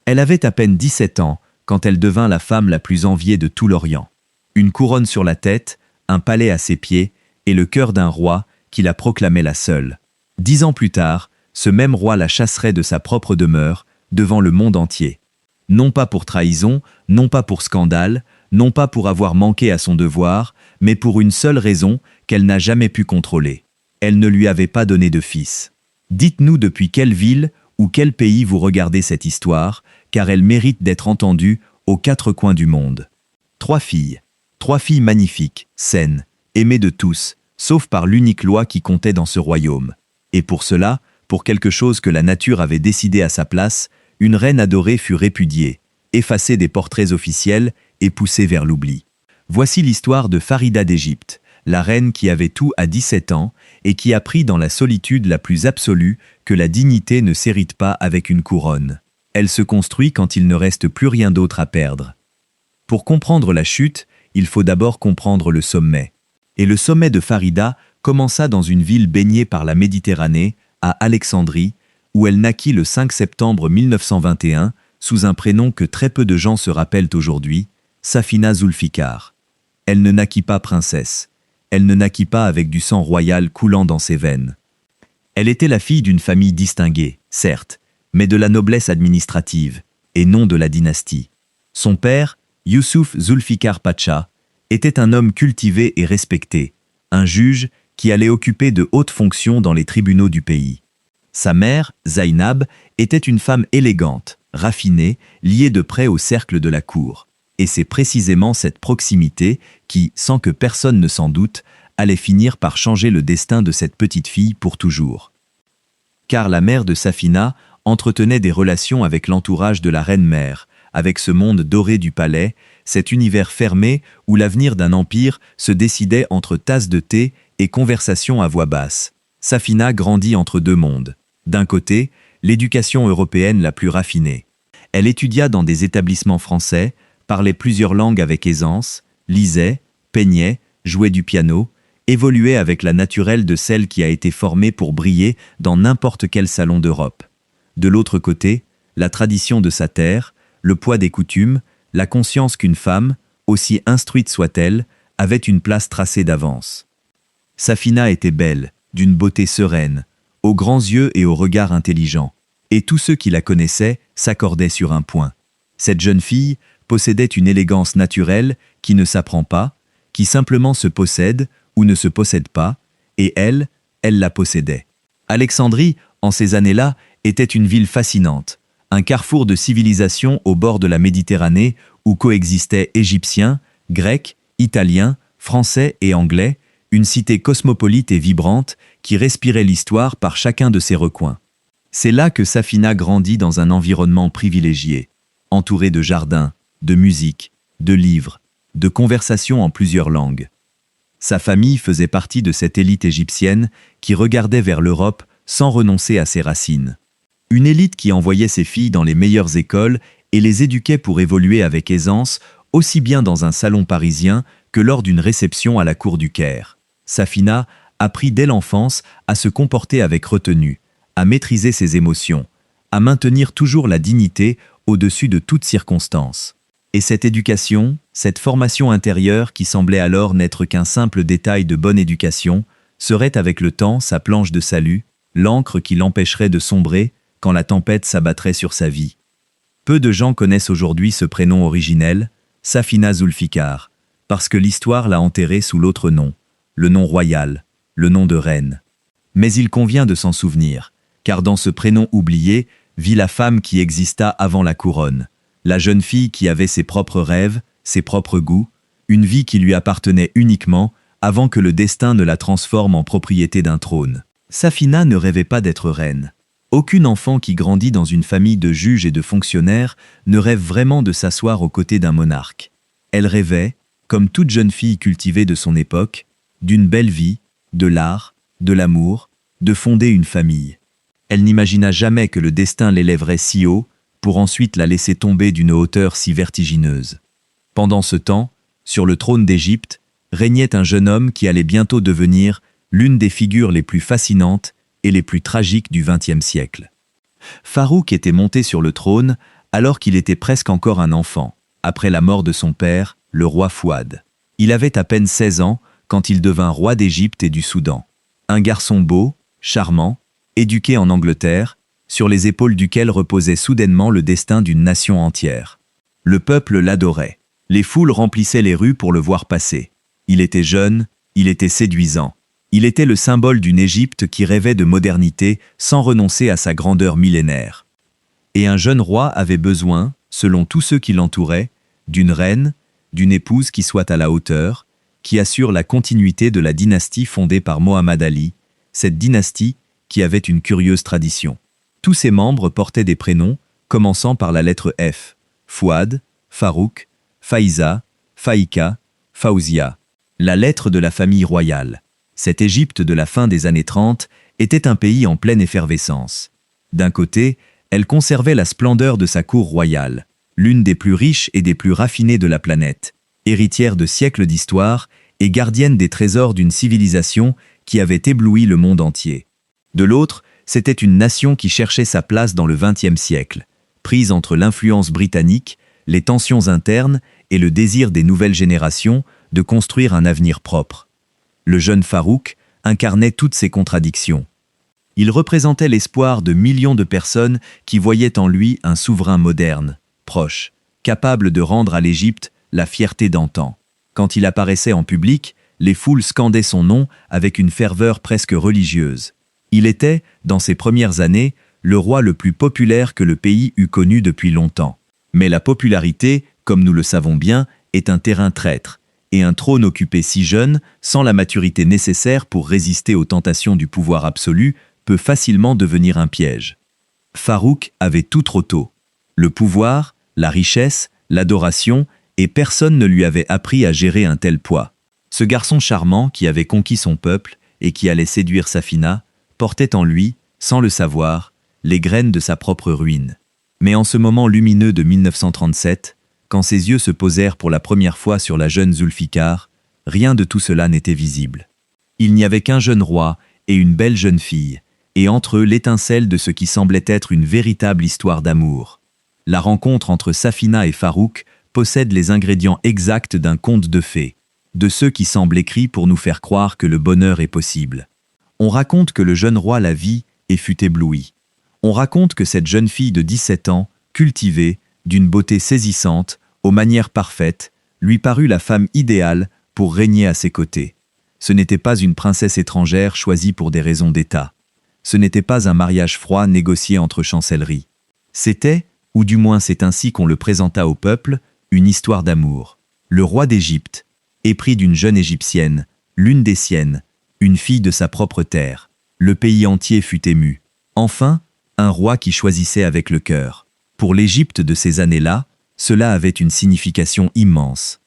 Elle avait à peine 17 ans quand elle devint la femme la plus enviée de tout l'Orient. Une couronne sur la tête, un palais à ses pieds et le cœur d'un roi qui la proclamait la seule. 10 ans plus tard, ce même roi la chasserait de sa propre demeure devant le monde entier. Non pas pour trahison, non pas pour scandale, non pas pour avoir manqué à son devoir, mais pour une seule raison qu'elle n'a jamais pu contrôler. Elle ne lui avait pas donné de fils. Dites-nous depuis quelle ville ou quel pays vous regardez cette histoire, car elle mérite d'être entendue aux 4 coins du monde. 3 filles. 3 filles magnifiques, saines, aimées de tous, sauf par l'unique loi qui comptait dans ce royaume. Et pour cela, pour quelque chose que la nature avait décidé à sa place, une reine adorée fut répudiée, effacée des portraits officiels et poussée vers l'oubli. Voici l'histoire de Farida d'Égypte, la reine qui avait tout à 17 ans et qui apprit dans la solitude la plus absolue que la dignité ne s'hérite pas avec une couronne. Elle se construit quand il ne reste plus rien d'autre à perdre. Pour comprendre la chute, il faut d'abord comprendre le sommet. Et le sommet de Farida commença dans une ville baignée par la Méditerranée, à Alexandrie, où elle naquit le 5 septembre 1921, sous un prénom que très peu de gens se rappellent aujourd'hui, Safina Zulfikar. Elle ne naquit pas princesse. Elle ne naquit pas avec du sang royal coulant dans ses veines. Elle était la fille d'une famille distinguée, certes, mais de la noblesse administrative, et non de la dynastie. Son père, Youssouf Zulfikar Pacha, était un homme cultivé et respecté, un juge qui allait occuper de hautes fonctions dans les tribunaux du pays. Sa mère, Zainab, était une femme élégante, raffinée, liée de près au cercle de la cour. Et c'est précisément cette proximité qui, sans que personne ne s'en doute, allait finir par changer le destin de cette petite fille pour toujours. Car la mère de Safina entretenait des relations avec l'entourage de la reine-mère, avec ce monde doré du palais, cet univers fermé où l'avenir d'un empire se décidait entre tasses de thé et conversations à voix basse. Safina grandit entre 2 mondes. D'un côté, l'éducation européenne la plus raffinée. Elle étudia dans des établissements français, parlait plusieurs langues avec aisance, lisait, peignait, jouait du piano, évoluait avec la naturelle de celle qui a été formée pour briller dans n'importe quel salon d'Europe. De l'autre côté, la tradition de sa terre, le poids des coutumes, la conscience qu'une femme, aussi instruite soit-elle, avait une place tracée d'avance. Safina était belle, d'une beauté sereine, aux grands yeux et au regard intelligent, et tous ceux qui la connaissaient s'accordaient sur un point. Cette jeune fille possédait une élégance naturelle qui ne s'apprend pas, qui simplement se possède ou ne se possède pas, et elle la possédait. Alexandrie, en ces années-là, était une ville fascinante, un carrefour de civilisation au bord de la Méditerranée où coexistaient Égyptiens, Grecs, Italiens, Français et Anglais, une cité cosmopolite et vibrante qui respirait l'histoire par chacun de ses recoins. C'est là que Safina grandit dans un environnement privilégié, entourée de jardins, de musique, de livres, de conversations en plusieurs langues. Sa famille faisait partie de cette élite égyptienne qui regardait vers l'Europe sans renoncer à ses racines. Une élite qui envoyait ses filles dans les meilleures écoles et les éduquait pour évoluer avec aisance, aussi bien dans un salon parisien que lors d'une réception à la cour du Caire. Safina apprit dès l'enfance à se comporter avec retenue, à maîtriser ses émotions, à maintenir toujours la dignité au-dessus de toutes circonstances. Et cette éducation, cette formation intérieure qui semblait alors n'être qu'un simple détail de bonne éducation, serait avec le temps sa planche de salut, l'encre qui l'empêcherait de sombrer quand la tempête s'abattrait sur sa vie. Peu de gens connaissent aujourd'hui ce prénom originel, Safina Zulfikar, parce que l'histoire l'a enterré sous l'autre nom, le nom royal, le nom de reine. Mais il convient de s'en souvenir, car dans ce prénom oublié vit la femme qui exista avant la couronne, la jeune fille qui avait ses propres rêves, ses propres goûts, une vie qui lui appartenait uniquement avant que le destin ne la transforme en propriété d'un trône. Safina ne rêvait pas d'être reine. Aucun enfant qui grandit dans une famille de juges et de fonctionnaires ne rêve vraiment de s'asseoir aux côtés d'un monarque. Elle rêvait, comme toute jeune fille cultivée de son époque, d'une belle vie, de l'art, de l'amour, de fonder une famille. Elle n'imagina jamais que le destin l'élèverait si haut, pour ensuite la laisser tomber d'une hauteur si vertigineuse. Pendant ce temps, sur le trône d'Égypte, régnait un jeune homme qui allait bientôt devenir l'une des figures les plus fascinantes et les plus tragiques du XXe siècle. Farouk était monté sur le trône alors qu'il était presque encore un enfant, après la mort de son père, le roi Fouad. Il avait à peine 16 ans quand il devint roi d'Égypte et du Soudan. Un garçon beau, charmant, éduqué en Angleterre, sur les épaules duquel reposait soudainement le destin d'une nation entière. Le peuple l'adorait. Les foules remplissaient les rues pour le voir passer. Il était jeune, il était séduisant. Il était le symbole d'une Égypte qui rêvait de modernité sans renoncer à sa grandeur millénaire. Et un jeune roi avait besoin, selon tous ceux qui l'entouraient, d'une reine, d'une épouse qui soit à la hauteur, qui assure la continuité de la dynastie fondée par Mohammad Ali, cette dynastie qui avait une curieuse tradition. Tous ses membres portaient des prénoms, commençant par la lettre F. Fouad, Farouk, Faïza, Faïka, Faouzia. La lettre de la famille royale. Cette Égypte de la fin des années 30 était un pays en pleine effervescence. D'un côté, elle conservait la splendeur de sa cour royale, l'une des plus riches et des plus raffinées de la planète, héritière de siècles d'histoire et gardienne des trésors d'une civilisation qui avait ébloui le monde entier. De l'autre, c'était une nation qui cherchait sa place dans le XXe siècle, prise entre l'influence britannique, les tensions internes et le désir des nouvelles générations de construire un avenir propre. Le jeune Farouk incarnait toutes ces contradictions. Il représentait l'espoir de millions de personnes qui voyaient en lui un souverain moderne, proche, capable de rendre à l'Égypte la fierté d'antan. Quand il apparaissait en public, les foules scandaient son nom avec une ferveur presque religieuse. Il était, dans ses premières années, le roi le plus populaire que le pays eût connu depuis longtemps. Mais la popularité, comme nous le savons bien, est un terrain traître, et un trône occupé si jeune, sans la maturité nécessaire pour résister aux tentations du pouvoir absolu, peut facilement devenir un piège. Farouk avait tout trop tôt. Le pouvoir, la richesse, l'adoration, et personne ne lui avait appris à gérer un tel poids. Ce garçon charmant qui avait conquis son peuple et qui allait séduire Safina, portait en lui, sans le savoir, les graines de sa propre ruine. Mais en ce moment lumineux de 1937, quand ses yeux se posèrent pour la première fois sur la jeune Zulfikar, rien de tout cela n'était visible. Il n'y avait qu'un jeune roi et une belle jeune fille, et entre eux l'étincelle de ce qui semblait être une véritable histoire d'amour. La rencontre entre Safina et Farouk possède les ingrédients exacts d'un conte de fées, de ceux qui semblent écrits pour nous faire croire que le bonheur est possible. On raconte que le jeune roi la vit et fut ébloui. On raconte que cette jeune fille de 17 ans, cultivée, d'une beauté saisissante, aux manières parfaites, lui parut la femme idéale pour régner à ses côtés. Ce n'était pas une princesse étrangère choisie pour des raisons d'État. Ce n'était pas un mariage froid négocié entre chancelleries. C'était, ou du moins c'est ainsi qu'on le présenta au peuple, une histoire d'amour. Le roi d'Égypte, épris d'une jeune égyptienne, l'une des siennes, une fille de sa propre terre. Le pays entier fut ému. Enfin, un roi qui choisissait avec le cœur. Pour l'Égypte de ces années-là, cela avait une signification immense.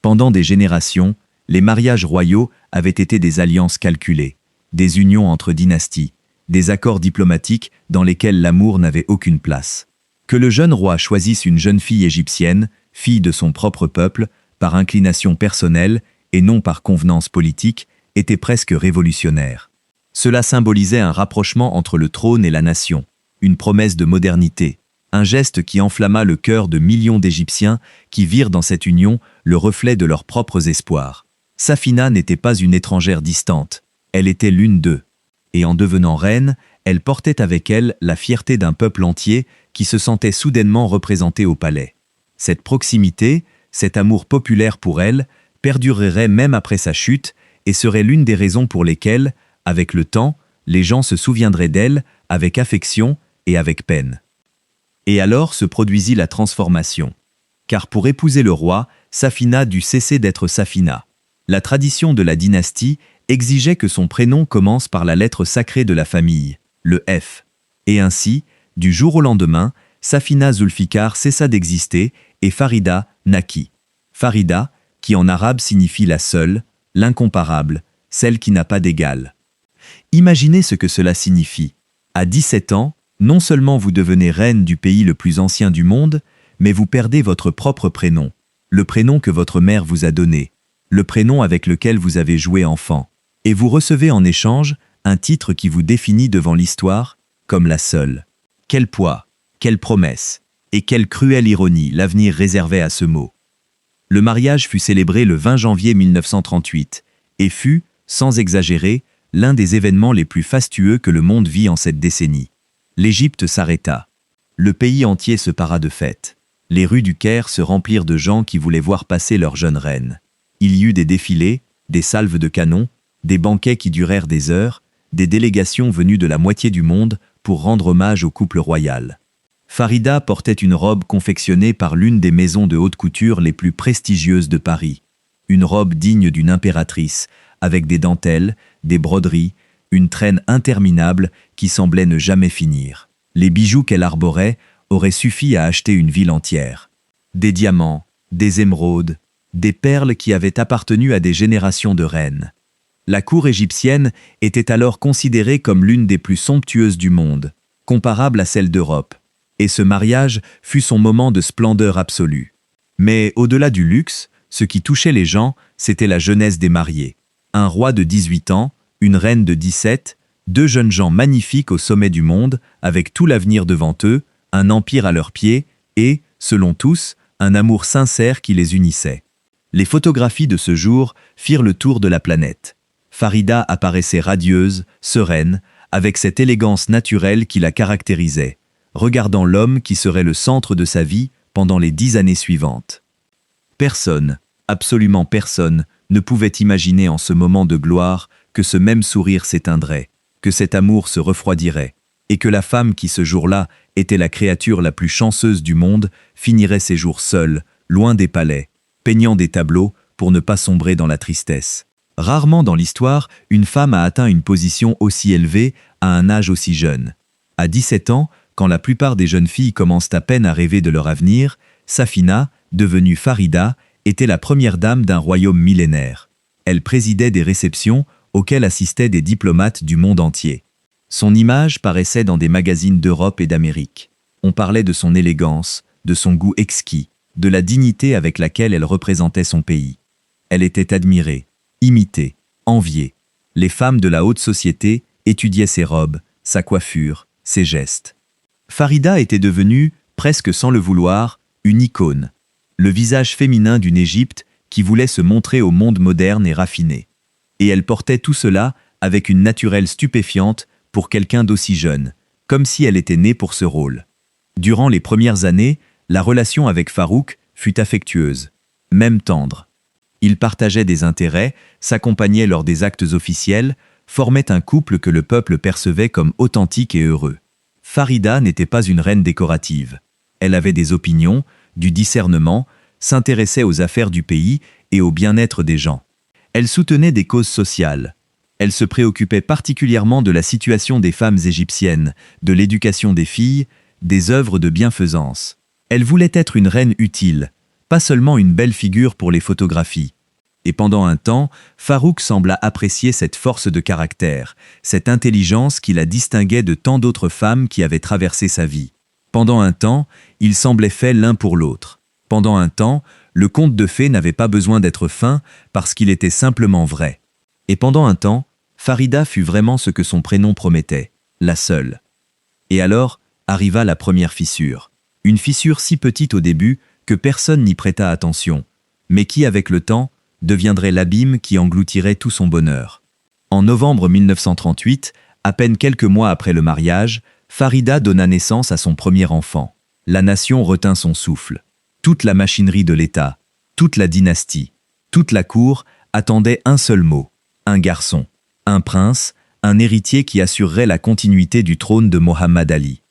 Pendant des générations, les mariages royaux avaient été des alliances calculées, des unions entre dynasties, des accords diplomatiques dans lesquels l'amour n'avait aucune place. Que le jeune roi choisisse une jeune fille égyptienne, fille de son propre peuple, par inclination personnelle et non par convenance politique, était presque révolutionnaire. Cela symbolisait un rapprochement entre le trône et la nation, une promesse de modernité, un geste qui enflamma le cœur de millions d'Égyptiens qui virent dans cette union le reflet de leurs propres espoirs. Safina n'était pas une étrangère distante, elle était l'une d'eux. Et en devenant reine, elle portait avec elle la fierté d'un peuple entier qui se sentait soudainement représenté au palais. Cette proximité, cet amour populaire pour elle, perdurerait même après sa chute et serait l'une des raisons pour lesquelles, avec le temps, les gens se souviendraient d'elle avec affection et avec peine. Et alors se produisit la transformation. Car pour épouser le roi, Safina dut cesser d'être Safina. La tradition de la dynastie exigeait que son prénom commence par la lettre sacrée de la famille, le F. Et ainsi, du jour au lendemain, Safina Zulfikar cessa d'exister et Farida naquit. Farida, qui en arabe signifie la seule, l'incomparable, celle qui n'a pas d'égal. Imaginez ce que cela signifie. À 17 ans, non seulement vous devenez reine du pays le plus ancien du monde, mais vous perdez votre propre prénom, le prénom que votre mère vous a donné, le prénom avec lequel vous avez joué enfant, et vous recevez en échange un titre qui vous définit devant l'histoire comme la seule. Quel poids, quelle promesse, Et quelle cruelle ironie l'avenir réservait à ce mot. Le mariage fut célébré le 20 janvier 1938 et fut, sans exagérer, l'un des événements les plus fastueux que le monde vit en cette décennie. L'Égypte s'arrêta. Le pays entier se para de fête. Les rues du Caire se remplirent de gens qui voulaient voir passer leur jeune reine. Il y eut des défilés, des salves de canons, des banquets qui durèrent des heures, des délégations venues de la moitié du monde pour rendre hommage au couple royal. Farida portait une robe confectionnée par l'une des maisons de haute couture les plus prestigieuses de Paris. Une robe digne d'une impératrice, avec des dentelles, des broderies, une traîne interminable qui semblait ne jamais finir. Les bijoux qu'elle arborait auraient suffi à acheter une ville entière. Des diamants, des émeraudes, des perles qui avaient appartenu à des générations de reines. La cour égyptienne était alors considérée comme l'une des plus somptueuses du monde, comparable à celle d'Europe. Et ce mariage fut son moment de splendeur absolue. Mais au-delà du luxe, ce qui touchait les gens, c'était la jeunesse des mariés. Un roi de 18 ans, une reine de 17, deux jeunes gens magnifiques au sommet du monde, avec tout l'avenir devant eux, un empire à leurs pieds et, selon tous, un amour sincère qui les unissait. Les photographies de ce jour firent le tour de la planète. Farida apparaissait radieuse, sereine, avec cette élégance naturelle qui la caractérisait, regardant l'homme qui serait le centre de sa vie pendant les 10 années suivantes. Personne, absolument personne, ne pouvait imaginer en ce moment de gloire que ce même sourire s'éteindrait, que cet amour se refroidirait, et que la femme qui ce jour-là était la créature la plus chanceuse du monde finirait ses jours seule, loin des palais, peignant des tableaux pour ne pas sombrer dans la tristesse. Rarement dans l'histoire, une femme a atteint une position aussi élevée à un âge aussi jeune. À 17 ans, quand la plupart des jeunes filles commencent à peine à rêver de leur avenir, Safina, devenue Farida, était la première dame d'un royaume millénaire. Elle présidait des réceptions auxquelles assistaient des diplomates du monde entier. Son image paraissait dans des magazines d'Europe et d'Amérique. On parlait de son élégance, de son goût exquis, de la dignité avec laquelle elle représentait son pays. Elle était admirée, imitée, enviée. Les femmes de la haute société étudiaient ses robes, sa coiffure, ses gestes. Farida était devenue, presque sans le vouloir, une icône, le visage féminin d'une Égypte qui voulait se montrer au monde moderne et raffiné. Et elle portait tout cela avec une naturelle stupéfiante pour quelqu'un d'aussi jeune, comme si elle était née pour ce rôle. Durant les premières années, la relation avec Farouk fut affectueuse, même tendre. Ils partageaient des intérêts, s'accompagnaient lors des actes officiels, formaient un couple que le peuple percevait comme authentique et heureux. Farida n'était pas une reine décorative. Elle avait des opinions, du discernement, s'intéressait aux affaires du pays et au bien-être des gens. Elle soutenait des causes sociales. Elle se préoccupait particulièrement de la situation des femmes égyptiennes, de l'éducation des filles, des œuvres de bienfaisance. Elle voulait être une reine utile, pas seulement une belle figure pour les photographies. Et pendant un temps, Farouk sembla apprécier cette force de caractère, cette intelligence qui la distinguait de tant d'autres femmes qui avaient traversé sa vie. Pendant un temps, ils semblaient faits l'un pour l'autre. Pendant un temps, le conte de fées n'avait pas besoin d'être fin parce qu'il était simplement vrai. Et pendant un temps, Farida fut vraiment ce que son prénom promettait, la seule. Et alors, arriva la première fissure. Une fissure si petite au début que personne n'y prêta attention, mais qui, avec le temps, deviendrait l'abîme qui engloutirait tout son bonheur. En novembre 1938, à peine quelques mois après le mariage, Farida donna naissance à son premier enfant. La nation retint son souffle. Toute la machinerie de l'État, toute la dynastie, toute la cour attendait un seul mot, un garçon, un prince, un héritier qui assurerait la continuité du trône de Mohammed Ali.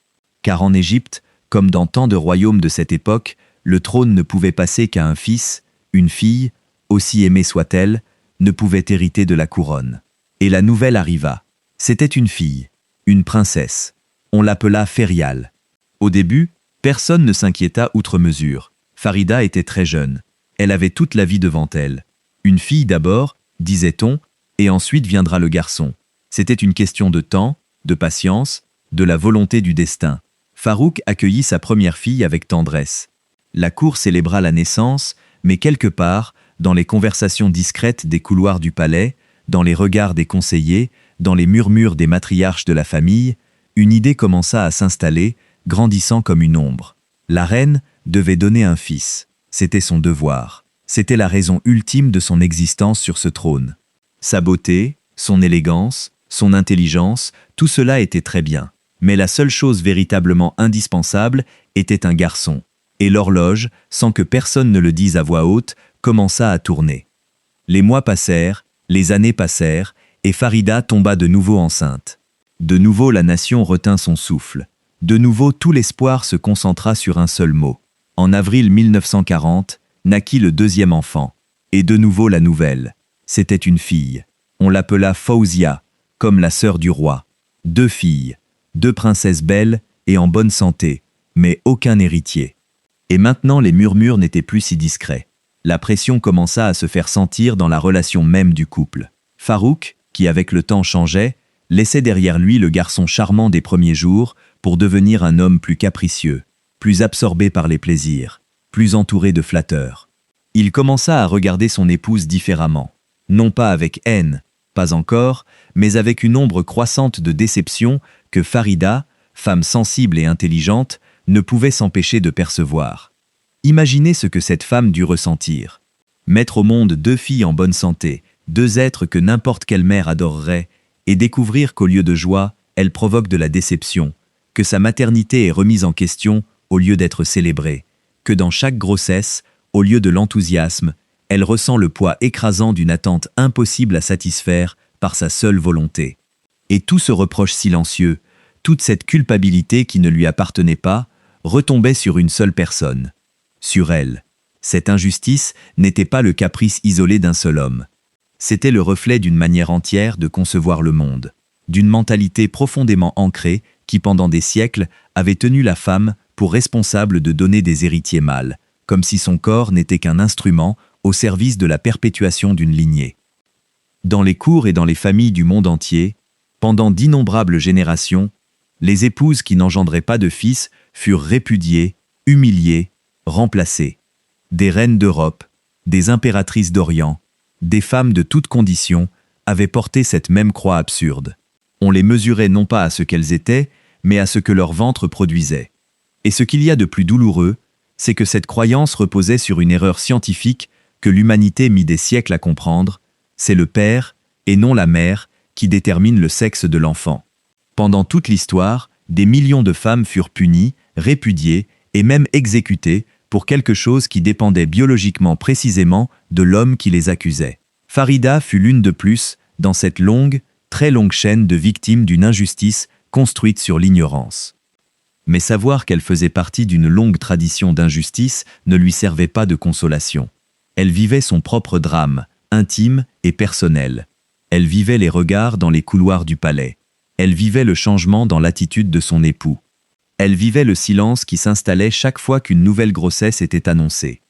Car en Égypte, comme dans tant de royaumes de cette époque, le trône ne pouvait passer qu'à un fils, une fille, aussi aimée soit-elle, ne pouvait hériter de la couronne. Et la nouvelle arriva. C'était une fille, une princesse. On l'appela Ferial. Au début, personne ne s'inquiéta outre mesure. Farida était très jeune. Elle avait toute la vie devant elle. Une fille d'abord, disait-on, et ensuite viendra le garçon. C'était une question de temps, de patience, de la volonté du destin. Farouk accueillit sa première fille avec tendresse. La cour célébra la naissance, mais quelque part, dans les conversations discrètes des couloirs du palais, dans les regards des conseillers, dans les murmures des matriarches de la famille, une idée commença à s'installer, grandissant comme une ombre. La reine devait donner un fils. C'était son devoir. C'était la raison ultime de son existence sur ce trône. Sa beauté, son élégance, son intelligence, tout cela était très bien. Mais la seule chose véritablement indispensable était un garçon. Et l'horloge, sans que personne ne le dise à voix haute, commença à tourner. Les mois passèrent, les années passèrent, et Farida tomba de nouveau enceinte. De nouveau la nation retint son souffle. De nouveau tout l'espoir se concentra sur un seul mot. En avril 1940, naquit le deuxième enfant. Et de nouveau la nouvelle. C'était une fille. On l'appela Fawzia, comme la sœur du roi. 2 filles, 2 princesses belles et en bonne santé, mais aucun héritier. Et maintenant les murmures n'étaient plus si discrets. La pression commença à se faire sentir dans la relation même du couple. Farouk, qui avec le temps changeait, laissait derrière lui le garçon charmant des premiers jours pour devenir un homme plus capricieux, plus absorbé par les plaisirs, plus entouré de flatteurs. Il commença à regarder son épouse différemment, non pas avec haine, pas encore, mais avec une ombre croissante de déception que Farida, femme sensible et intelligente, ne pouvait s'empêcher de percevoir. Imaginez ce que cette femme dut ressentir. Mettre au monde 2 filles en bonne santé, 2 êtres que n'importe quelle mère adorerait, et découvrir qu'au lieu de joie, elle provoque de la déception, que sa maternité est remise en question au lieu d'être célébrée, que dans chaque grossesse, au lieu de l'enthousiasme, elle ressent le poids écrasant d'une attente impossible à satisfaire par sa seule volonté. Et tout ce reproche silencieux, toute cette culpabilité qui ne lui appartenait pas, retombait sur une seule personne, sur elle. Cette injustice n'était pas le caprice isolé d'un seul homme. C'était le reflet d'une manière entière de concevoir le monde, d'une mentalité profondément ancrée qui, pendant des siècles, avait tenu la femme pour responsable de donner des héritiers mâles, comme si son corps n'était qu'un instrument au service de la perpétuation d'une lignée. Dans les cours et dans les familles du monde entier, pendant d'innombrables générations, les épouses qui n'engendraient pas de fils furent répudiées, humiliées, remplacées. Des reines d'Europe, des impératrices d'Orient, des femmes de toutes conditions avaient porté cette même croix absurde. On les mesurait non pas à ce qu'elles étaient, mais à ce que leur ventre produisait. Et ce qu'il y a de plus douloureux, c'est que cette croyance reposait sur une erreur scientifique que l'humanité mit des siècles à comprendre, c'est le père, et non la mère, qui détermine le sexe de l'enfant. Pendant toute l'histoire, des millions de femmes furent punies, répudiées et même exécutées pour quelque chose qui dépendait biologiquement précisément de l'homme qui les accusait. Farida fut l'une de plus dans cette longue, très longue chaîne de victimes d'une injustice construite sur l'ignorance. Mais savoir qu'elle faisait partie d'une longue tradition d'injustice ne lui servait pas de consolation. Elle vivait son propre drame, intime et personnel. Elle vivait les regards dans les couloirs du palais. Elle vivait le changement dans l'attitude de son époux. Elle vivait le silence qui s'installait chaque fois qu'une nouvelle grossesse était annoncée.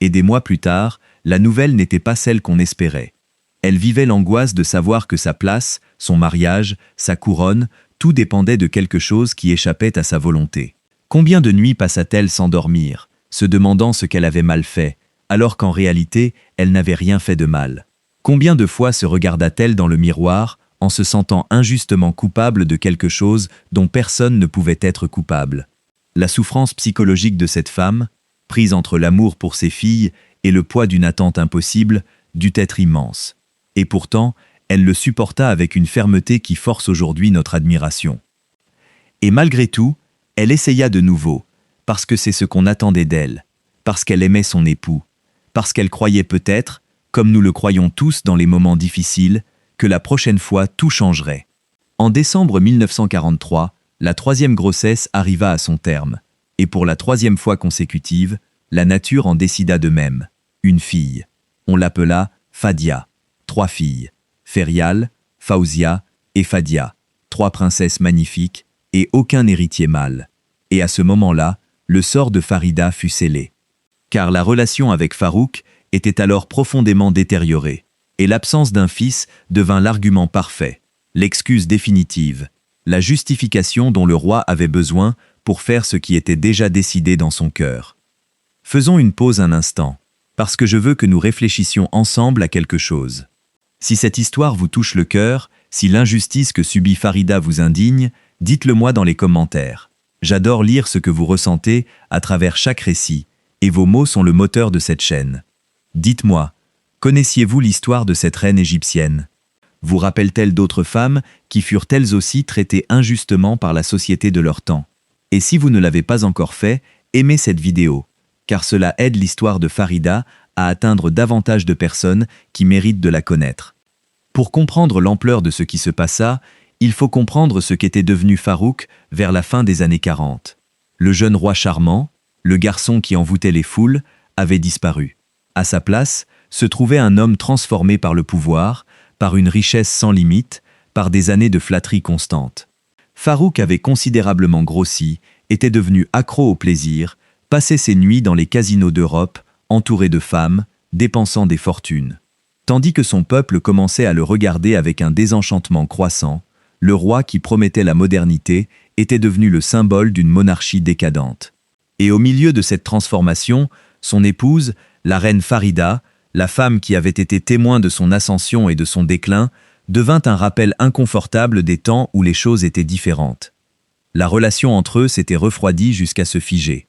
Et des mois plus tard, la nouvelle n'était pas celle qu'on espérait. Elle vivait l'angoisse de savoir que sa place, son mariage, sa couronne, tout dépendait de quelque chose qui échappait à sa volonté. Combien de nuits passa-t-elle sans dormir, se demandant ce qu'elle avait mal fait, alors qu'en réalité, elle n'avait rien fait de mal? Combien de fois se regarda-t-elle dans le miroir, en se sentant injustement coupable de quelque chose dont personne ne pouvait être coupable? La souffrance psychologique de cette femme, prise entre l'amour pour ses filles et le poids d'une attente impossible, dut être immense. Et pourtant, elle le supporta avec une fermeté qui force aujourd'hui notre admiration. Et malgré tout, elle essaya de nouveau, parce que c'est ce qu'on attendait d'elle, parce qu'elle aimait son époux, parce qu'elle croyait peut-être, comme nous le croyons tous dans les moments difficiles, que la prochaine fois tout changerait. En décembre 1943, la 3e grossesse arriva à son terme, et pour la 3e fois consécutive, la nature en décida de même. Une fille. On l'appela Fadia. 3 filles. Ferial, Fawzia et Fadia. 3 princesses magnifiques, et aucun héritier mâle. Et à ce moment-là, le sort de Farida fut scellé. Car la relation avec Farouk était alors profondément détériorée, et l'absence d'un fils devint l'argument parfait, l'excuse définitive, la justification dont le roi avait besoin pour faire ce qui était déjà décidé dans son cœur. Faisons une pause un instant, parce que je veux que nous réfléchissions ensemble à quelque chose. Si cette histoire vous touche le cœur, si l'injustice que subit Farida vous indigne, dites-le moi dans les commentaires. J'adore lire ce que vous ressentez à travers chaque récit, et vos mots sont le moteur de cette chaîne. Dites-moi, connaissiez-vous l'histoire de cette reine égyptienne? Vous rappelle-t-elle d'autres femmes qui furent elles aussi traitées injustement par la société de leur temps? Et si vous ne l'avez pas encore fait, aimez cette vidéo, car cela aide l'histoire de Farida à atteindre davantage de personnes qui méritent de la connaître. Pour comprendre l'ampleur de ce qui se passa, il faut comprendre ce qu'était devenu Farouk vers la fin des années 40. Le jeune roi charmant, le garçon qui envoûtait les foules, avait disparu. À sa place, se trouvait un homme transformé par le pouvoir, par une richesse sans limite, par des années de flatterie constante. Farouk avait considérablement grossi, était devenu accro au plaisir, passait ses nuits dans les casinos d'Europe, entouré de femmes, dépensant des fortunes. Tandis que son peuple commençait à le regarder avec un désenchantement croissant, le roi qui promettait la modernité était devenu le symbole d'une monarchie décadente. Et au milieu de cette transformation, son épouse, la reine Farida, la femme qui avait été témoin de son ascension et de son déclin, devint un rappel inconfortable des temps où les choses étaient différentes. La relation entre eux s'était refroidie jusqu'à se figer.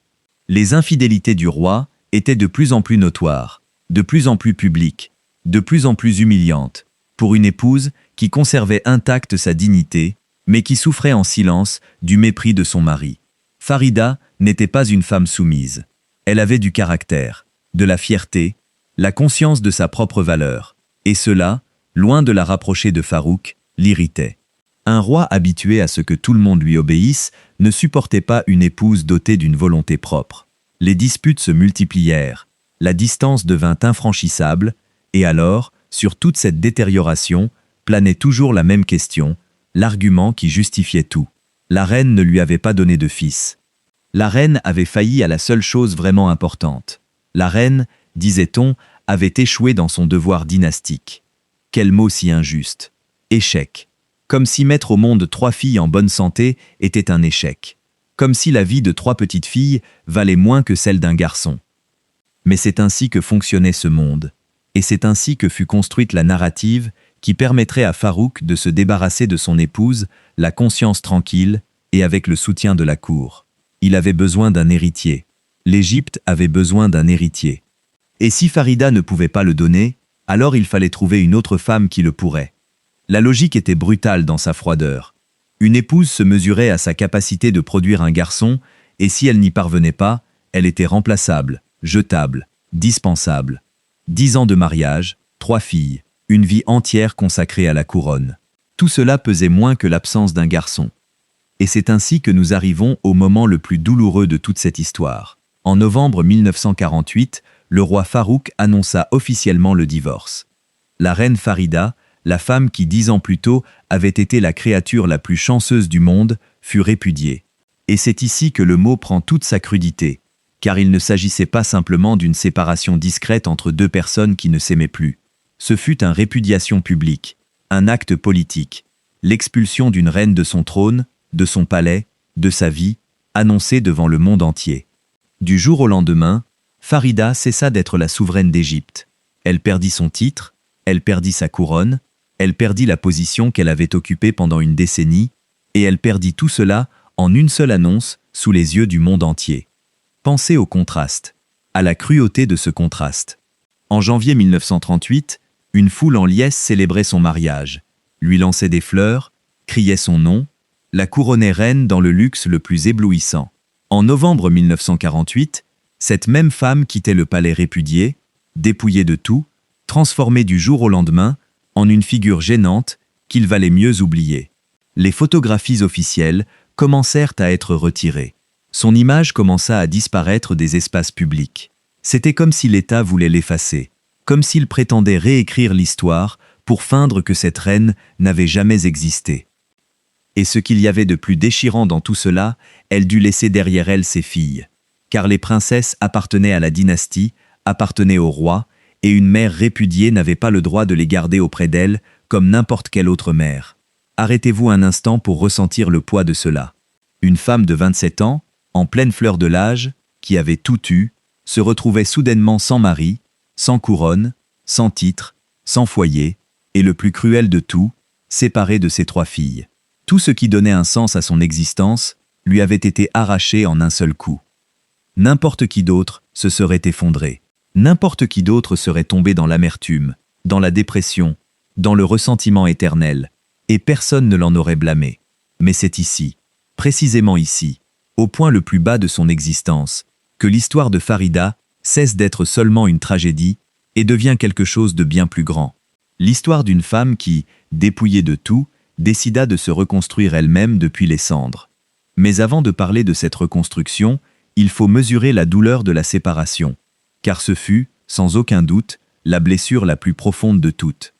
Les infidélités du roi étaient de plus en plus notoires, de plus en plus publiques, de plus en plus humiliantes, pour une épouse qui conservait intacte sa dignité, mais qui souffrait en silence du mépris de son mari. Farida n'était pas une femme soumise. Elle avait du caractère, de la fierté, la conscience de sa propre valeur, et cela, loin de la rapprocher de Farouk, l'irritait. Un roi habitué à ce que tout le monde lui obéisse ne supportait pas une épouse dotée d'une volonté propre. Les disputes se multiplièrent, la distance devint infranchissable, et alors, sur toute cette détérioration, planait toujours la même question, l'argument qui justifiait tout. La reine ne lui avait pas donné de fils. La reine avait failli à la seule chose vraiment importante. La reine, disait-on, avait échoué dans son devoir dynastique. Quel mot si injuste. Échec. Comme si mettre au monde 3 filles en bonne santé était un échec. Comme si la vie de 3 petites filles valait moins que celle d'un garçon. Mais c'est ainsi que fonctionnait ce monde. Et c'est ainsi que fut construite la narrative qui permettrait à Farouk de se débarrasser de son épouse, la conscience tranquille, et avec le soutien de la cour. Il avait besoin d'un héritier. L'Égypte avait besoin d'un héritier. Et si Farida ne pouvait pas le donner, alors il fallait trouver une autre femme qui le pourrait. La logique était brutale dans sa froideur. Une épouse se mesurait à sa capacité de produire un garçon, et si elle n'y parvenait pas, elle était remplaçable, jetable, dispensable. 10 ans de mariage, 3 filles, une vie entière consacrée à la couronne. Tout cela pesait moins que l'absence d'un garçon. Et c'est ainsi que nous arrivons au moment le plus douloureux de toute cette histoire. En novembre 1948, le roi Farouk annonça officiellement le divorce. La reine Farida, la femme qui 10 ans plus tôt avait été la créature la plus chanceuse du monde, fut répudiée. Et c'est ici que le mot prend toute sa crudité, car il ne s'agissait pas simplement d'une séparation discrète entre 2 personnes qui ne s'aimaient plus. Ce fut une répudiation publique, un acte politique, l'expulsion d'une reine de son trône, de son palais, de sa vie, annoncée devant le monde entier. Du jour au lendemain, Farida cessa d'être la souveraine d'Égypte. Elle perdit son titre, elle perdit sa couronne, elle perdit la position qu'elle avait occupée pendant une décennie, et elle perdit tout cela en une seule annonce sous les yeux du monde entier. Pensez au contraste, à la cruauté de ce contraste. En janvier 1938, une foule en liesse célébrait son mariage, lui lançait des fleurs, criait son nom, la couronnait reine dans le luxe le plus éblouissant. En novembre 1948, cette même femme quittait le palais répudié, dépouillée de tout, transformée du jour au lendemain en une figure gênante qu'il valait mieux oublier. Les photographies officielles commencèrent à être retirées. Son image commença à disparaître des espaces publics. C'était comme si l'État voulait l'effacer, comme s'il prétendait réécrire l'histoire pour feindre que cette reine n'avait jamais existé. Et ce qu'il y avait de plus déchirant dans tout cela, elle dut laisser derrière elle ses filles. Car les princesses appartenaient à la dynastie, appartenaient au roi, et une mère répudiée n'avait pas le droit de les garder auprès d'elle comme n'importe quelle autre mère. Arrêtez-vous un instant pour ressentir le poids de cela. Une femme de 27 ans, en pleine fleur de l'âge, qui avait tout eu, se retrouvait soudainement sans mari, sans couronne, sans titre, sans foyer, et le plus cruel de tout, séparée de ses 3 filles. Tout ce qui donnait un sens à son existence, lui avait été arrachée en un seul coup. N'importe qui d'autre se serait effondré. N'importe qui d'autre serait tombé dans l'amertume, dans la dépression, dans le ressentiment éternel, et personne ne l'en aurait blâmé. Mais c'est ici, précisément ici, au point le plus bas de son existence, que l'histoire de Farida cesse d'être seulement une tragédie et devient quelque chose de bien plus grand. L'histoire d'une femme qui, dépouillée de tout, décida de se reconstruire elle-même depuis les cendres. Mais avant de parler de cette reconstruction, il faut mesurer la douleur de la séparation, car ce fut, sans aucun doute, la blessure la plus profonde de toutes.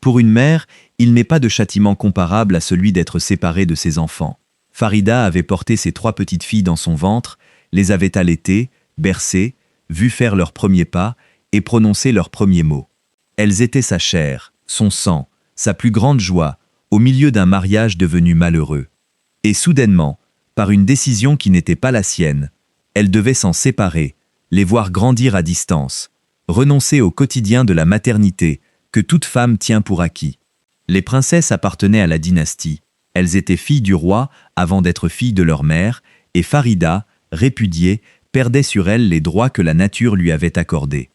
Pour une mère, il n'est pas de châtiment comparable à celui d'être séparée de ses enfants. Farida avait porté ses 3 petites filles dans son ventre, les avait allaitées, bercées, vu faire leurs premiers pas et prononcer leurs premiers mots. Elles étaient sa chair, son sang, sa plus grande joie, au milieu d'un mariage devenu malheureux. Et soudainement, par une décision qui n'était pas la sienne, elle devait s'en séparer, les voir grandir à distance, renoncer au quotidien de la maternité que toute femme tient pour acquis. Les princesses appartenaient à la dynastie. Elles étaient filles du roi avant d'être filles de leur mère, et Farida, répudiée, perdait sur elle les droits que la nature lui avait accordés.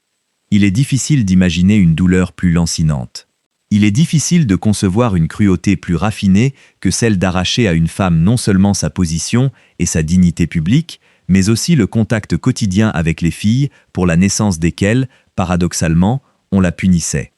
Il est difficile d'imaginer une douleur plus lancinante. Il est difficile de concevoir une cruauté plus raffinée que celle d'arracher à une femme non seulement sa position et sa dignité publique, mais aussi le contact quotidien avec les filles pour la naissance desquelles, paradoxalement, on la punissait.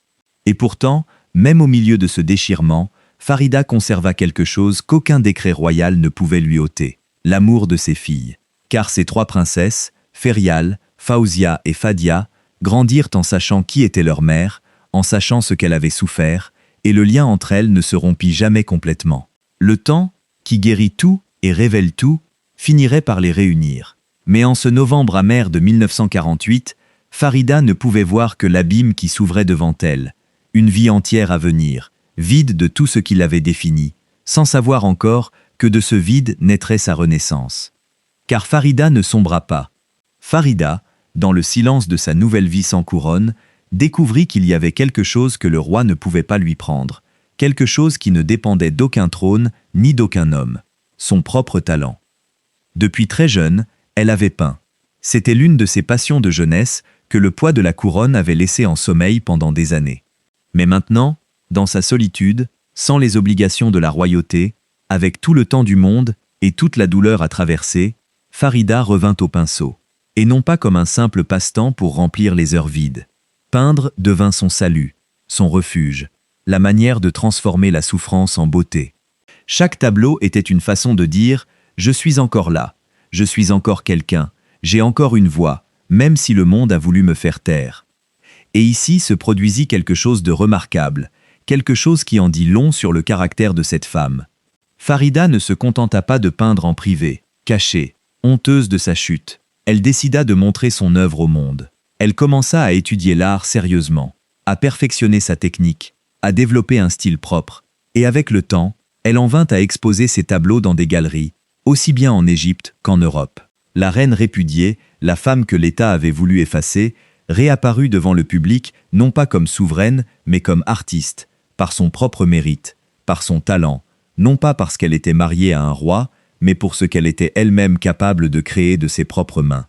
Et pourtant, même au milieu de ce déchirement, Farida conserva quelque chose qu'aucun décret royal ne pouvait lui ôter, l'amour de ses filles. Car ces 3 princesses, Ferial, Faouzia et Fadia, grandirent en sachant qui était leur mère, en sachant ce qu'elle avait souffert, et le lien entre elles ne se rompit jamais complètement. Le temps, qui guérit tout et révèle tout, finirait par les réunir. Mais en ce novembre amer de 1948, Farida ne pouvait voir que l'abîme qui s'ouvrait devant elle, une vie entière à venir, vide de tout ce qui l'avait défini, sans savoir encore que de ce vide naîtrait sa renaissance. Car Farida ne sombra pas. Farida, dans le silence de sa nouvelle vie sans couronne, découvrit qu'il y avait quelque chose que le roi ne pouvait pas lui prendre, quelque chose qui ne dépendait d'aucun trône ni d'aucun homme, son propre talent. Depuis très jeune, elle avait peint. C'était l'une de ses passions de jeunesse que le poids de la couronne avait laissé en sommeil pendant des années. Mais maintenant, dans sa solitude, sans les obligations de la royauté, avec tout le temps du monde et toute la douleur à traverser, Farida revint au pinceau, et non pas comme un simple passe-temps pour remplir les heures vides. Peindre devint son salut, son refuge, la manière de transformer la souffrance en beauté. Chaque tableau était une façon de dire « Je suis encore là, je suis encore quelqu'un, j'ai encore une voix, même si le monde a voulu me faire taire. » Et ici se produisit quelque chose de remarquable, quelque chose qui en dit long sur le caractère de cette femme. Farida ne se contenta pas de peindre en privé, cachée, honteuse de sa chute. Elle décida de montrer son œuvre au monde. Elle commença à étudier l'art sérieusement, à perfectionner sa technique, à développer un style propre. Et avec le temps, elle en vint à exposer ses tableaux dans des galeries, aussi bien en Égypte qu'en Europe. La reine répudiée, la femme que l'État avait voulu effacer, réapparut devant le public non pas comme souveraine, mais comme artiste, par son propre mérite, par son talent, non pas parce qu'elle était mariée à un roi, mais pour ce qu'elle était elle-même capable de créer de ses propres mains.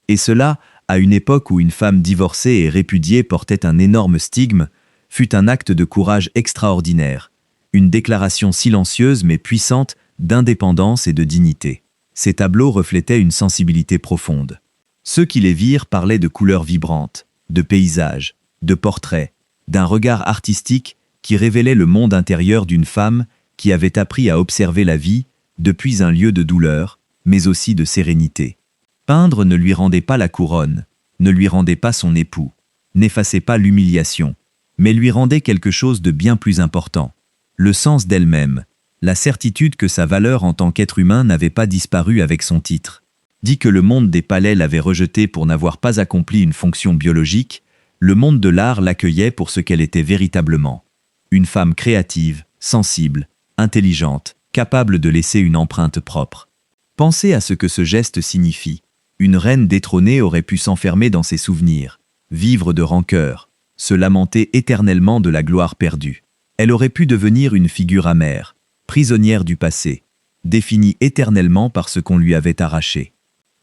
Et cela, à une époque où une femme divorcée et répudiée portait un énorme stigme, fut un acte de courage extraordinaire, une déclaration silencieuse mais puissante d'indépendance et de dignité. Ces tableaux reflétaient une sensibilité profonde. Ceux qui les virent parlaient de couleurs vibrantes, de paysages, de portraits, d'un regard artistique qui révélait le monde intérieur d'une femme qui avait appris à observer la vie depuis un lieu de douleur, mais aussi de sérénité. Peindre ne lui rendait pas la couronne, ne lui rendait pas son époux, n'effaçait pas l'humiliation, mais lui rendait quelque chose de bien plus important, le sens d'elle-même, la certitude que sa valeur en tant qu'être humain n'avait pas disparu avec son titre. Dit que le monde des palais l'avait rejetée pour n'avoir pas accompli une fonction biologique, le monde de l'art l'accueillait pour ce qu'elle était véritablement. Une femme créative, sensible, intelligente, capable de laisser une empreinte propre. Pensez à ce que ce geste signifie. Une reine détrônée aurait pu s'enfermer dans ses souvenirs, vivre de rancœur, se lamenter éternellement de la gloire perdue. Elle aurait pu devenir une figure amère, prisonnière du passé. défini éternellement par ce qu'on lui avait arraché.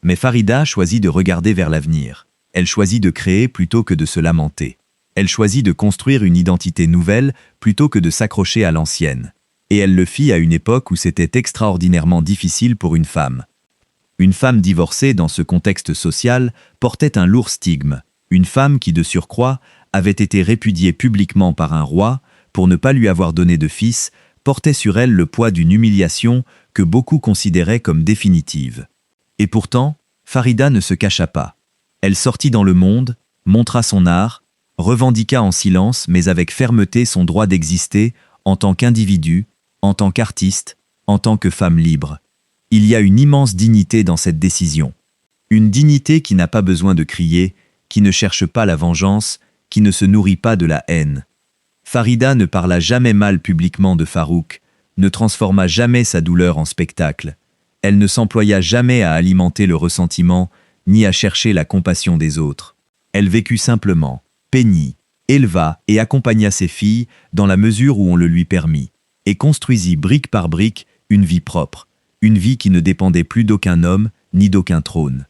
Mais Farida choisit de regarder vers l'avenir. Elle choisit de créer plutôt que de se lamenter. Elle choisit de construire une identité nouvelle plutôt que de s'accrocher à l'ancienne. Et elle le fit à une époque où c'était extraordinairement difficile pour une femme. Une femme divorcée dans ce contexte social portait un lourd stigme. Une femme qui, de surcroît, avait été répudiée publiquement par un roi pour ne pas lui avoir donné de fils, portait sur elle le poids d'une humiliation que beaucoup considéraient comme définitive. Et pourtant, Farida ne se cacha pas. Elle sortit dans le monde, montra son art, revendiqua en silence mais avec fermeté son droit d'exister en tant qu'individu, en tant qu'artiste, en tant que femme libre. Il y a une immense dignité dans cette décision. Une dignité qui n'a pas besoin de crier, qui ne cherche pas la vengeance, qui ne se nourrit pas de la haine. Farida ne parla jamais mal publiquement de Farouk, ne transforma jamais sa douleur en spectacle. Elle ne s'employa jamais à alimenter le ressentiment, ni à chercher la compassion des autres. Elle vécut simplement, peignit, éleva et accompagna ses filles dans la mesure où on le lui permit, et construisit brique par brique une vie propre, une vie qui ne dépendait plus d'aucun homme ni d'aucun trône.